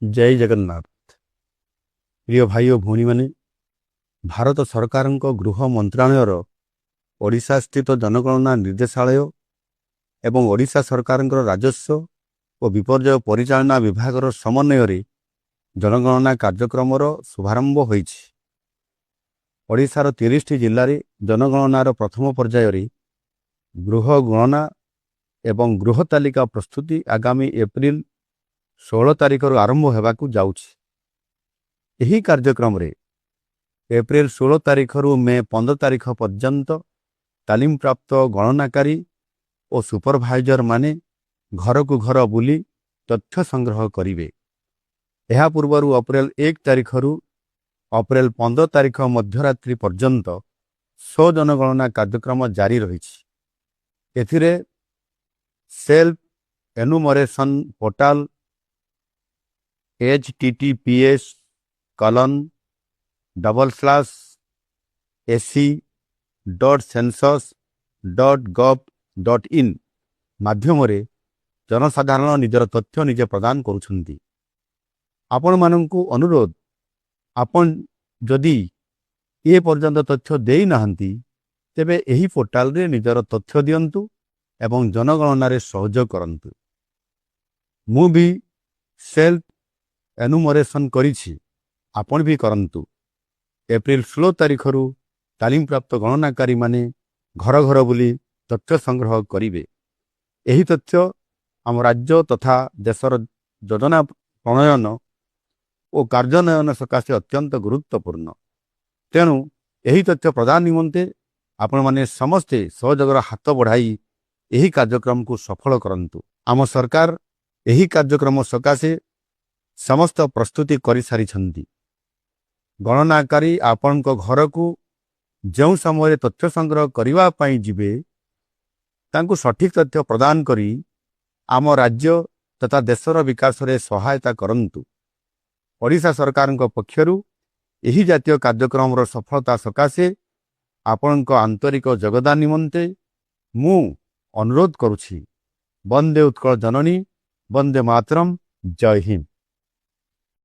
जय जगन्नाथ। प्रिय भाई और भौणी माने भारत सरकार गृह मंत्रालयर ओडिशा स्थित जनगणना निर्देशालय एवं ओडिशा सरकार राजस्व और विपर्यय परिचालना विभाग समन्वय जनगणना कार्यक्रम शुभारंभ होईछि। ओडिशार 30टी जिल्लार जनगणनार प्रथम पर्यायर गृह गणना एवं गृह तालिका प्रस्तुति आगामी एप्रिल 16 तारिख आरंभ होगाकू जाउछि। यही कार्यक्रम रे एप्रिल 16 तारिख रु मे 15 तारिख पर्यंत तालीम प्राप्त गणनाकारी और सुपरभाइजर माने घर को घर बुली तथ्य संग्रह करिवे। यह पूर्व अप्रैल 1 तारिख रु अप्रैल 15 तारिख मध्यरात्रि पर्यंत स्व जनगणना कार्यक्रम जारी रहिछि। एथिरे सेल्फ एनुमरेशन पोर्टाल https://ac.census.gov.in माध्यम जनसाधारण निजर तथ्य निजे प्रदान करुछंती। आपण मानंकु अनुरोध, आपण जदि ए पर्यंत तथ्य देई नाहंती तेबे एही पोर्टाल रे निजर तथ्य दियंतु एवं जनगणना रे सहयोग करंतु। मु भी सेल्फ एनुमरेशन करिछि, आपण भी करंतु। एप्रिल 16 तारिख रु तालीम प्राप्त गणनाकारी माने घर घर बुली तथ्य संग्रह करिवे। एही तथ्य आम राज्य तथा देशर योजना प्रणयन और कार्यान्वयन सकाशे अत्यंत गुरुत्वपूर्ण। तेणु एही तथ्य प्रदान निमंते आपण माने समस्ते सहयोगर हाथ बढ़ाई एही कार्यक्रम को सफल करंतु। आम सरकार एही कार्यक्रम सकाशे समस्त प्रस्तुति करि सारिछंती। गणनाकारी आपण घर को जो समय तथ्य संग्रह करिवा पई जिबे तांकु सठिक तथ्य प्रदान करी आम राज्य तथा देशर विकास रे सहायता करंतु। ओडिशा सरकार पक्षरु एही जातीय कार्यक्रम सफलता सकाशे आपण आंतरिक योगदान निमंते मु अनुरोध करुछि। वंदे उत्कल जननी, वंदे मातरम, जय हिंद।